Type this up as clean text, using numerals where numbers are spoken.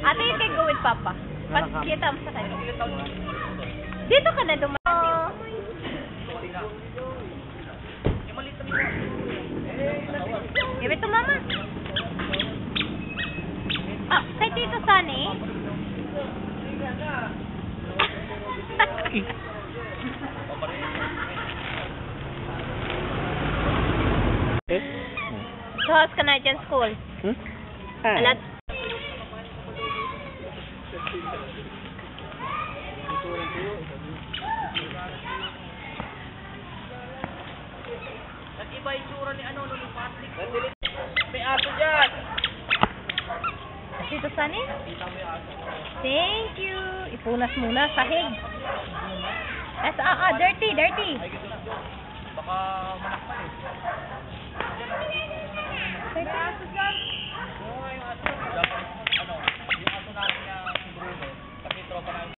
Ate, you can go with Papa. Kita mo sa kanya. Dito ka na dumaan. Give it to Mama. Ah, kay Tito Sunny. So, how's Canadian school? Alat. Nag-iba yung tsura ni ano, nung plastic. May aso dyan. Tito Sunny? Thank you. Ipunas muna, sahig. Dirty. Baka manakpan eh. May aso dyan.